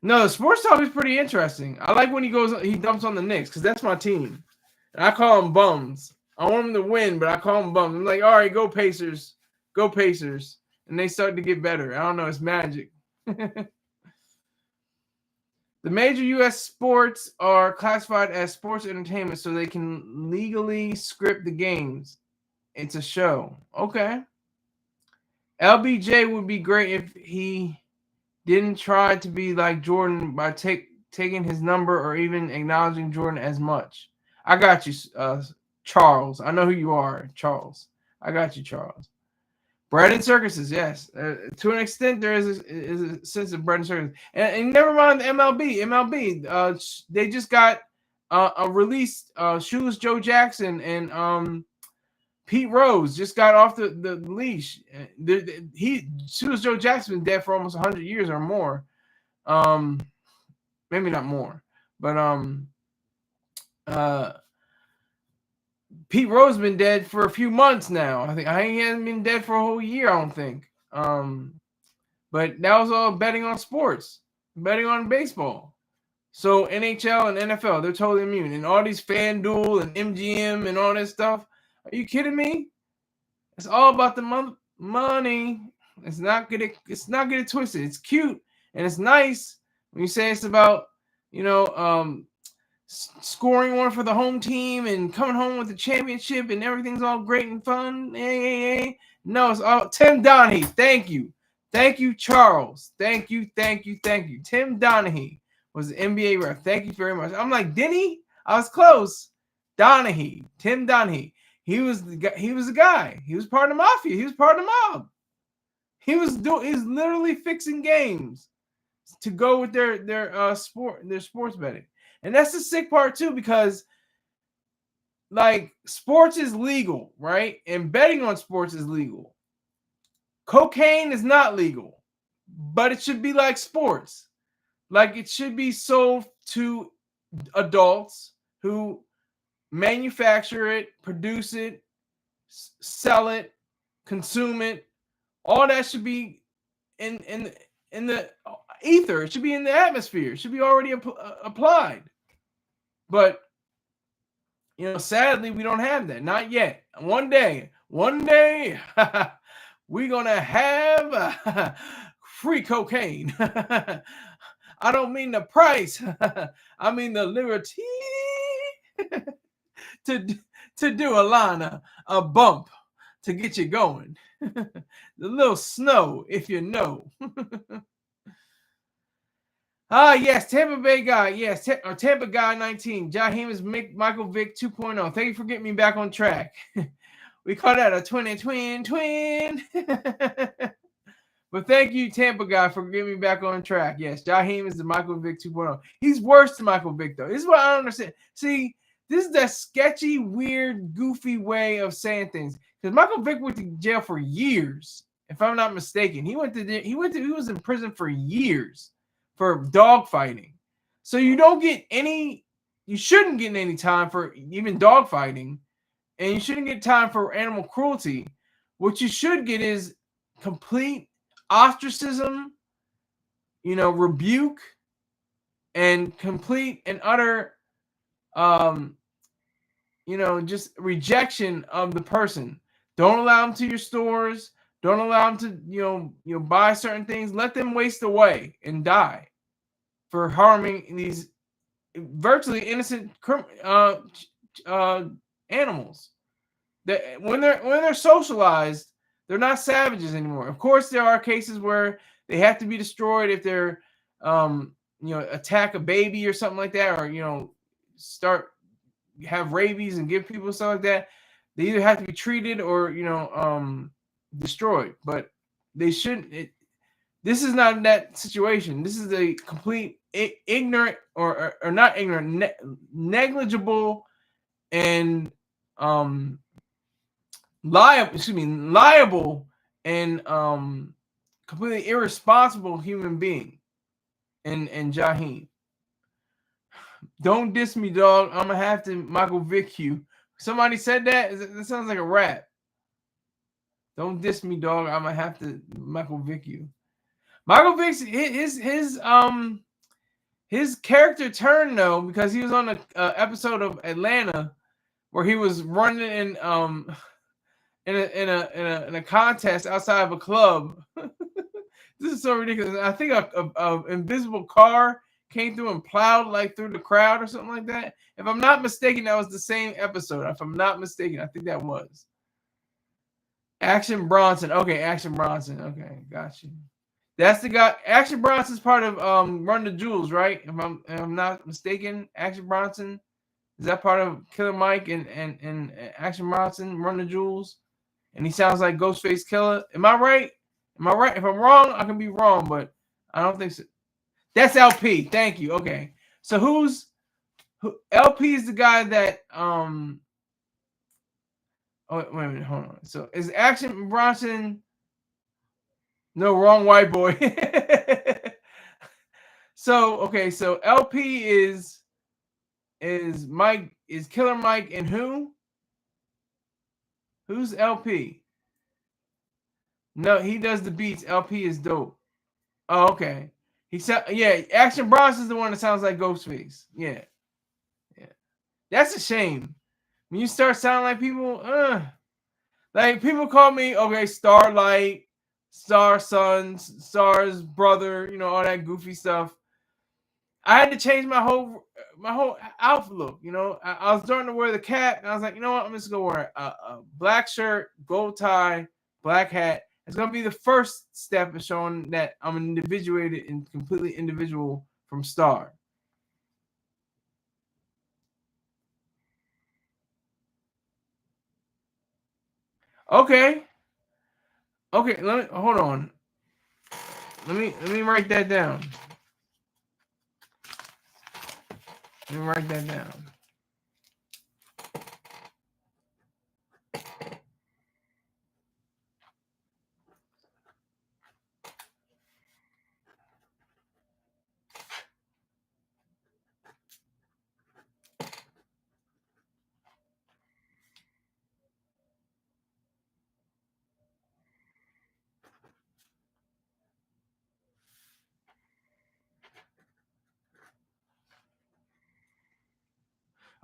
No, the sports talk is pretty interesting. I like when he dumps on the Knicks because that's my team. And I call them bums. I want them to win, but I call them bums. I'm like, all right, go Pacers. Go Pacers. And they start to get better. I don't know. It's magic. The major U.S. sports are classified as sports entertainment so they can legally script the games. It's a show. Okay. LBJ would be great if he didn't try to be like Jordan by taking his number or even acknowledging Jordan as much. I got you, Charles. I know who you are, Charles. I got you, Charles. Bread and circuses, yes. To an extent, there is a sense of bread and circuses. And never mind the MLB. MLB, they just got a release. Shoeless Joe Jackson and Pete Rose just got off the leash. Shoeless Joe Jackson been dead for almost 100 years or more. Maybe not more, but Pete Rose has been dead for a few months now. I think he hasn't been dead for a whole year, I don't think. But that was all betting on sports, betting on baseball. So NHL and NFL, they're totally immune. And all these FanDuel and MGM and all this stuff. Are you kidding me? It's all about the money. It's not get it twisted. It's cute and it's nice when you say it's about, scoring one for the home team and coming home with the championship and everything's all great and fun. Hey. No, it's all Tim Donaghy. Thank you. Thank you, Charles. Thank you. Tim Donaghy was the NBA ref. Thank you very much. I'm like, Denny? I was close. Donaghy. Tim Donaghy. He was the guy. He was part of the mafia. He was part of the mob. He's literally fixing games to go with their sports betting. And that's the sick part too, because like sports is legal, right? And betting on sports is legal. Cocaine is not legal, but it should be like sports. Like it should be sold to adults who manufacture it, produce it, sell it, consume it. All that should be in the ether. It should be in the atmosphere. It should be already applied. But sadly, we don't have that. Not yet. One day, we're gonna have free cocaine. I don't mean the price. I mean the liberty to do a line, a bump to get you going. The little snow, if you know. Yes, Tampa Bay guy. Yes, Tampa guy 19. Jaheim is Michael Vick 2.0. Thank you for getting me back on track. We call that a twin. But thank you, Tampa guy, for getting me back on track. Yes, Jaheim is the Michael Vick 2.0. He's worse than Michael Vick, though. This is what I don't understand. See, this is that sketchy, weird, goofy way of saying things. Because Michael Vick went to jail for years, if I'm not mistaken. He was in prison for years for dog fighting. So you shouldn't get any time for even dog fighting, and you shouldn't get time for animal cruelty. What you should get is complete ostracism, rebuke, and complete and utter, just rejection of the person. Don't allow them to your stores. Don't allow them to, buy certain things. Let them waste away and die for harming these virtually innocent animals. That when they're socialized, they're not savages anymore. Of course, there are cases where they have to be destroyed if they're, attack a baby or something like that, or have rabies and give people stuff like that. They either have to be treated or destroyed. But they shouldn't. This is not that situation. This is a complete ignorant or not ignorant, negligible and liable and completely irresponsible human being and Jaheim. Don't diss me, dog. I'm gonna have to Michael Vick you. Somebody said that. That sounds like a rap. Don't diss me, dog. I'm gonna have to Michael Vick you. Michael Vick's his character turned though, because he was on an episode of Atlanta where he was running in a contest outside of a club. This is so ridiculous. I think a invisible car came through and plowed like through the crowd or something like that. If I'm not mistaken, that was the same episode. If I'm not mistaken, I think that was Action Bronson. Okay, Action Bronson. Okay, got you. That's the guy. Action Bronson's part of Run the Jewels, right? If I'm not mistaken, Action Bronson is that part of Killer Mike and Action Bronson, Run the Jewels, and he sounds like Ghostface Killer. Am I right? Am I right? If I'm wrong, I can be wrong, but I don't think so. That's LP. Thank you. Okay, so who? LP is the guy that Oh wait a minute, hold on. So is Action Bronson? No, wrong white boy. So okay, so LP is Mike, is Killer Mike, and who? Who's LP? No, he does the beats. LP is dope. Oh, okay. Yeah, Action Bronson's the one that sounds like Ghostface. Yeah. That's a shame. When you start sounding like people, like people call me, okay, Starlight, Star Son, Star's brother, all that goofy stuff. I had to change my whole outlook. I was starting to wear the cap, and I was like, you know what? I'm just gonna wear a black shirt, gold tie, black hat. It's gonna be the first step of showing that I'm an individuated and completely individual from Star. Okay. Okay, hold on. Let me write that down. Let me write that down.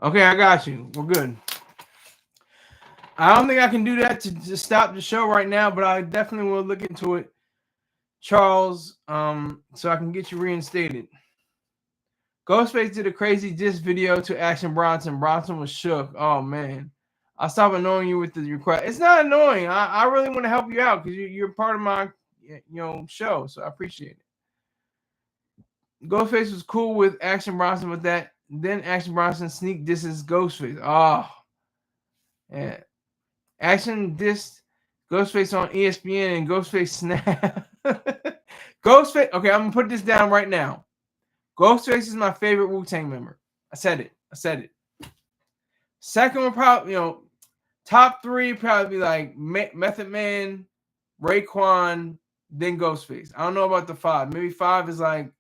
Okay, I got you. We're good. I don't think I can do that to stop the show right now, but I definitely will look into it, Charles, so I can get you reinstated. Ghostface did a crazy diss video to Action Bronson. Bronson was shook. Oh, man. I'll stop annoying you with the request. It's not annoying. I really want to help you out because you're part of my show, so I appreciate it. Ghostface was cool with Action Bronson with that. Then Action Bronson sneak disses Ghostface. Oh, yeah. Action dissed Ghostface on ESPN and Ghostface snap. Ghostface. Okay, I'm gonna put this down right now. Ghostface is my favorite Wu-Tang member. I said it. Second one probably, top three probably be like Method Man, Raekwon, then Ghostface. I don't know about the five. Maybe five is like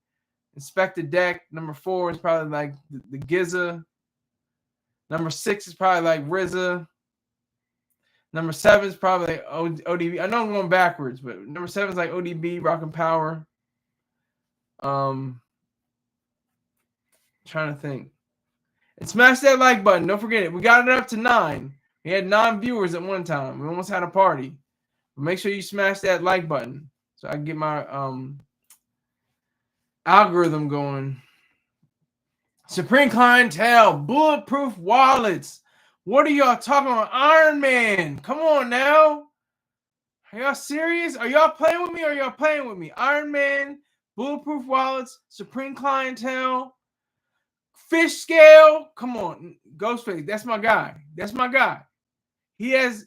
Inspector Deck. Number 4 is probably like the Gizza. Number 6 is probably like RZA. Number 7 is probably like ODB. I know I'm going backwards, but number 7 is like ODB, Rock and Power. Trying to think. And smash that like button. Don't forget it. We got it up to 9. We had 9 viewers at one time. We almost had a party. But make sure you smash that like button so I can get my algorithm going. Supreme Clientele, bulletproof wallets. What are y'all talking about? Iron Man. Come on now. Are y'all serious? Are y'all playing with me or are y'all playing with me? Iron Man, bulletproof wallets, Supreme Clientele, fish scale. Come on. Ghostface. That's my guy. He has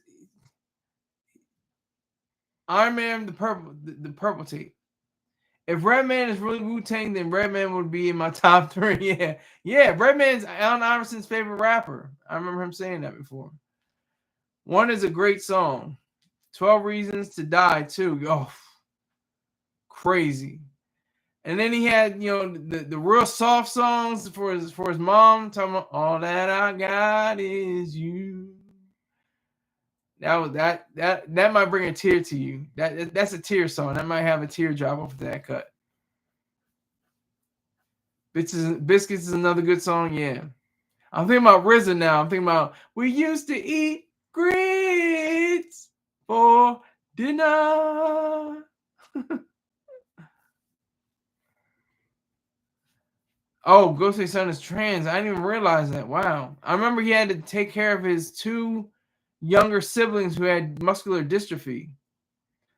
Iron Man, the purple tape. If Redman is really Wu-Tang, then Redman would be in my top 3. Yeah. Yeah, Redman's Allen Iverson's favorite rapper. I remember him saying that before. One is a great song. 12 Reasons to Die, too. Oh, crazy. And then he had, the real soft songs for his mom, talking about all that I got is you. That might bring a tear to you. That's a tear song. That might have a teardrop off of that cut. Biscuits is another good song. Yeah, I'm thinking about RZA now. I'm thinking about we used to eat grits for dinner. Oh, Ghostface Son is trans. I didn't even realize that. Wow. I remember he had to take care of his 2 younger siblings who had muscular dystrophy.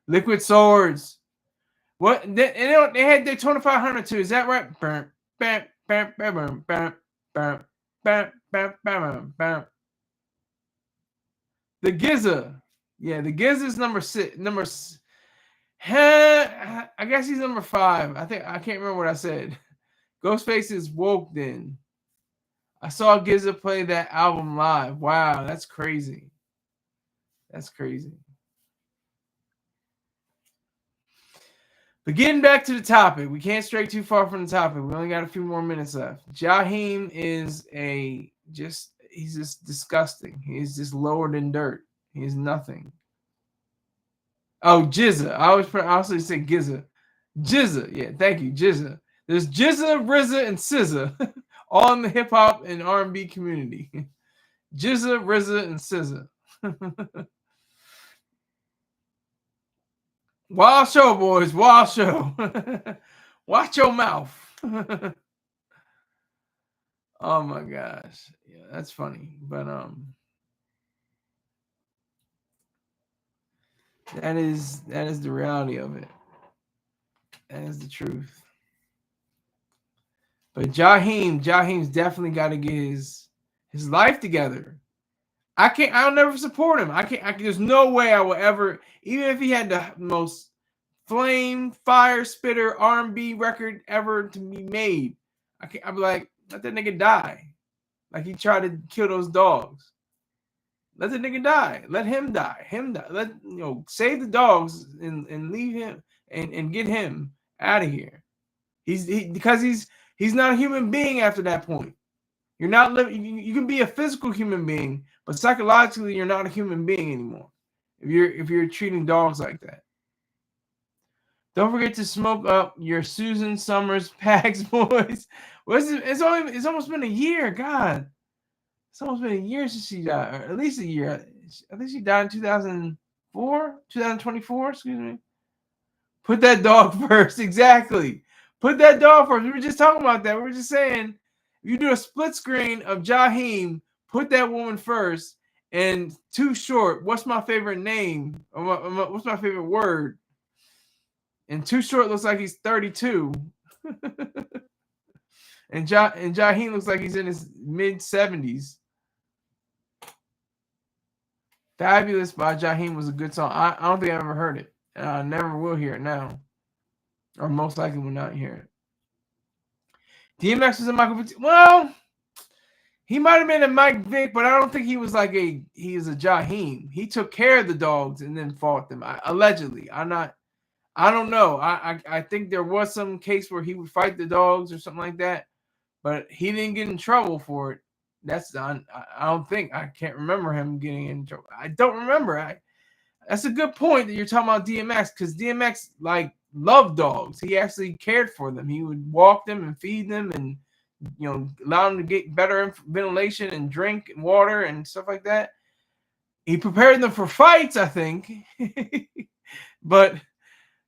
Liquid Swords. What? They had their 2500 too. Is that right? The Gizza. Yeah, the Gizza's number 6. I guess he's number 5. I can't remember what I said. Ghostface is woke then. I saw Gizza play that album live. Wow, that's crazy. That's crazy. But getting back to the topic, we can't stray too far from the topic. We only got a few more minutes left. Jaheim is he's just disgusting. He's just lower than dirt. He's nothing. Oh, Jizza. I always say Gizza. Jizza. Yeah, thank you, Jizza. There's Jizza, RZA, and SZA, all in the hip hop and R&B community. Jizza, RZA, and SZA. Wild show, boys. Wild show. Watch your mouth. Oh my gosh. Yeah, that's funny. But that is the reality of it. That is the truth. But Jaheim's definitely got to get his life together. I'll never support him. There's no way I will ever, even if he had the most flame fire spitter R&B record ever to be made. I'd be like, let that nigga die. Like he tried to kill those dogs. Let the nigga die. Let him die. Let save the dogs and leave him and get him out of here. Because he's not a human being after that point. You're not living. You can be a physical human being, but psychologically, you're not a human being anymore. If you're treating dogs like that. Don't forget to smoke up your Susan Summers packs, boys. It's almost been a year. God, it's almost been a year since she died, or at least a year. I think she died in 2024. Excuse me. Put that dog first. Exactly. Put that dog first. We were just talking about that. We were just saying, if you do a split screen of Jaheim, put that woman first. And Too Short, what's my favorite name? What's my favorite word? And Too Short looks like he's 32. and Jaheim looks like he's in his mid-70s. Fabulous by Jaheim was a good song. I don't think I ever heard it. And I never will hear it now. Or most likely will not hear it. DMX was a Michael Vick. Well, he might have been a Mike Vick, but I don't think he was a Jaheim. He took care of the dogs and then fought them. Allegedly. I don't know. I think there was some case where he would fight the dogs or something like that, but he didn't get in trouble for it. I don't think. I can't remember him getting in trouble. I don't remember. That's a good point that you're talking about DMX, because DMX loved dogs. He actually cared for them. He would walk them and feed them and allow them to get better ventilation and drink and water and stuff like that. He prepared them for fights, I think. But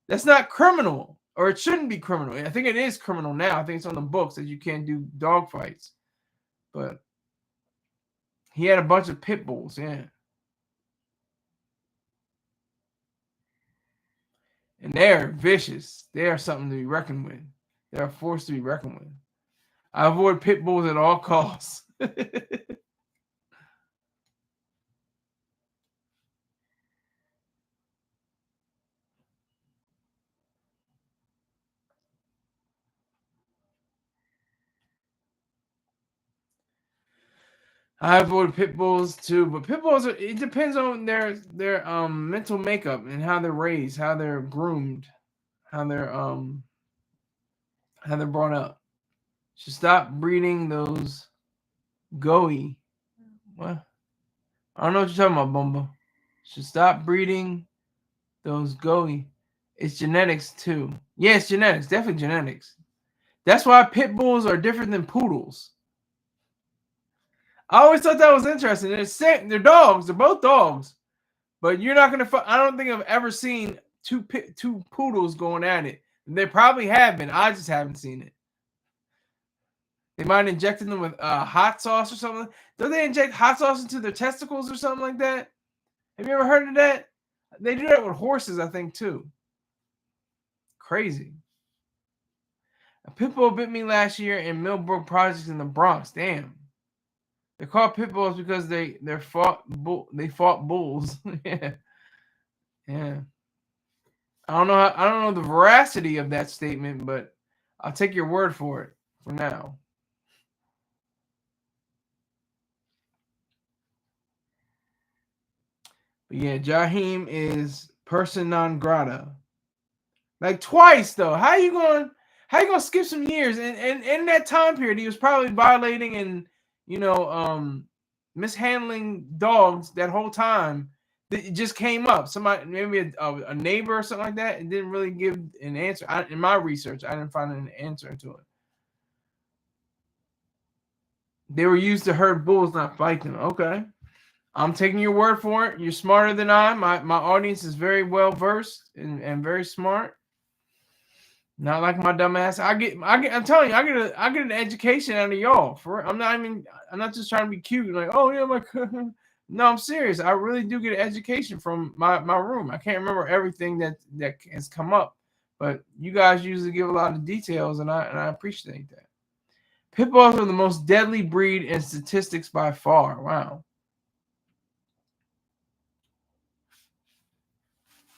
that's not criminal, or it shouldn't be criminal. I think it is criminal now. I think it's on the books that you can't do dog fights. But he had a bunch of pit bulls, yeah. And they're vicious. They are something to be reckoned with. They're a force to be reckoned with. I avoid pit bulls at all costs. I avoid pit bulls too, but pit bulls it depends on their mental makeup and how they're raised, how they're groomed, how they're um how they're brought up. Should stop breeding those goey. What? I don't know what you're talking about, Bumbo. Should stop breeding those goey. It's genetics too. Yeah, it's genetics. Definitely genetics. That's why pit bulls are different than poodles. I always thought that was interesting. They're dogs. They're both dogs. But you're not gonna. I don't think I've ever seen two poodles going at it. They probably have been. I just haven't seen it. They might have injected them with hot sauce or something. Don't they inject hot sauce into their testicles or something like that? Have you ever heard of that? They do that with horses, I think, too. Crazy. A pit bull bit me last year in Millbrook Projects in the Bronx. Damn. They're called pit bulls because they fought bulls. Yeah. Yeah. I don't know the veracity of that statement, but I'll take your word for it for now. But yeah, Jaheim is person non grata. Like twice though. How you gonna skip some years? And in that time period, he was probably violating and mishandling dogs that whole time. It just came up. Somebody, maybe a neighbor or something like that, and didn't really give an answer. In my research, I didn't find an answer to it. They were used to herd bulls, not fight them. Okay. I'm taking your word for it. You're smarter than I. My audience is very well versed and very smart. Not like my dumb ass. I'm telling you, I get an education out of y'all. I'm not just trying to be cute. Like, oh yeah, my no, I'm serious. I really do get an education from my room. I can't remember everything that has come up, but you guys usually give a lot of details, and I appreciate that. Pit bulls are the most deadly breed in statistics by far. Wow.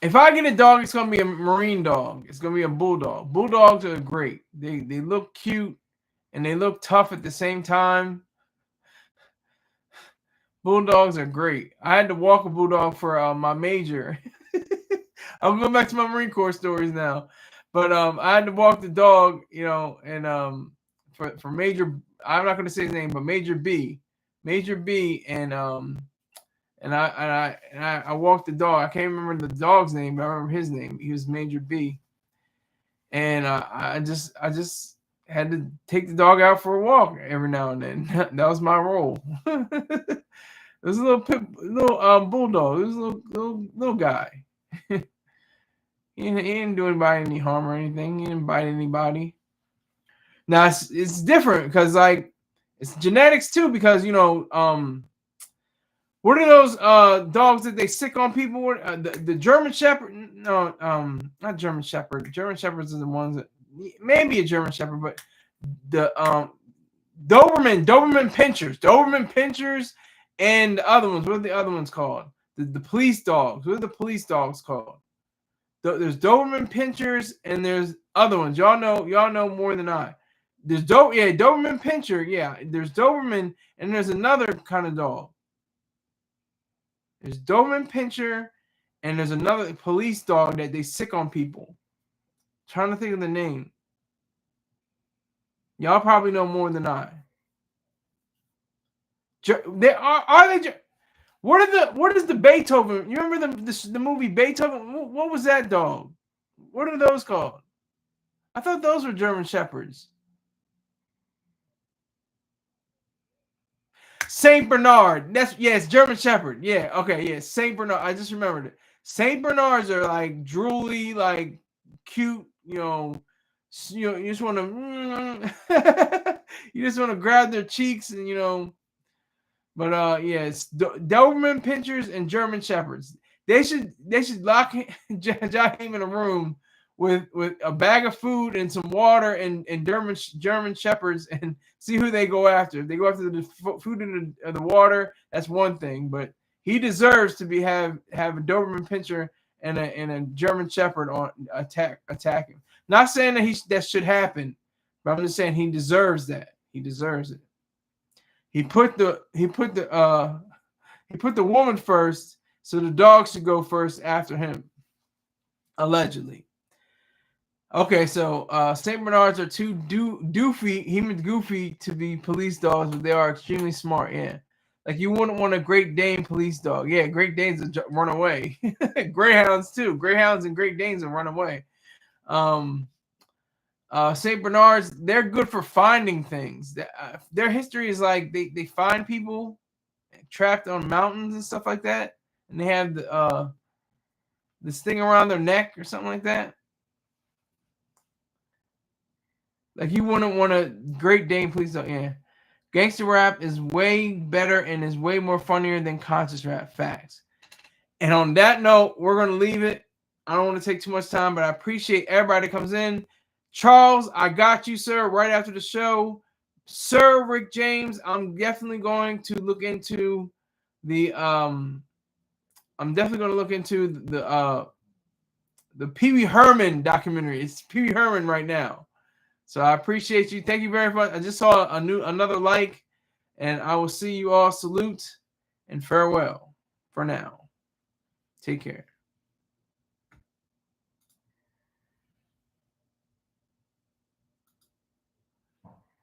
If I get a dog, it's gonna be a marine dog. It's gonna be a bulldog. Bulldogs are great. They look cute and they look tough at the same time. Bulldogs are great. I had to walk a bulldog for my major. I'm going back to my Marine Corps stories now, but I had to walk the dog, and for Major. I'm not going to say his name, but Major B, and I walked the dog. I can't remember the dog's name, but I remember his name. He was Major B, and I just had to take the dog out for a walk every now and then. That was my role. It was a little bulldog. It was a little guy. He didn't do anybody any harm or anything. He didn't bite anybody. Now it's different because like it's genetics too. Because what are those dogs that they sick on people with? The German Shepherd? No, not German Shepherd. German Shepherds are the ones that maybe a German Shepherd, but the Doberman Pinschers, and the other ones. What are the other ones called? The police dogs. What are the police dogs called? There's Doberman Pinschers and there's other ones. Y'all know more than I. There's Doberman Pinscher. Yeah, there's Doberman and there's another kind of dog. There's Doberman Pinscher and there's another police dog that they sick on people. I'm trying to think of the name. Y'all probably know more than I. They are they? What is the Beethoven? You remember the movie Beethoven? What was that dog? What are those called? I thought those were German Shepherds. Saint Bernard. It's German Shepherd. Yeah, okay, yeah, Saint Bernard. I just remembered it. Saint Bernards are like drooly, like cute. You just want to, you just want to grab their cheeks and. But it's Doberman Pinschers and German Shepherds. They should lock Jaheim in a room with a bag of food and some water and German Shepherds and see who they go after. If they go after the food and the water, that's one thing. But he deserves to have a Doberman Pinscher and a German Shepherd on attack him. Not saying that that should happen, but I'm just saying he deserves that. He deserves it. He put the woman first, so the dog should go first after him, allegedly. Okay, so Saint Bernards are too goofy to be police dogs, but they are extremely smart. Yeah, like you wouldn't want a Great Dane police dog. Yeah, Great Danes will run away. Greyhounds too. Greyhounds and Great Danes will run away. Saint Bernards, they're good for finding things. Their history is like they find people trapped on mountains and stuff like that, and they have this thing around their neck or something like that. Like you wouldn't want a Great Dane police dog. Yeah, gangster rap is way better and is way more funnier than conscious rap. Facts. And on that note, we're gonna leave it. I don't want to take too much time, but I appreciate everybody that comes in. Charles, I got you, sir. Right after the show, Sir Rick James. I'm definitely going to look into the the Pee Wee Herman documentary. It's Pee Wee Herman right now. So I appreciate you. Thank you very much. I just saw another like, and I will see you all. Salute and farewell for now. Take care.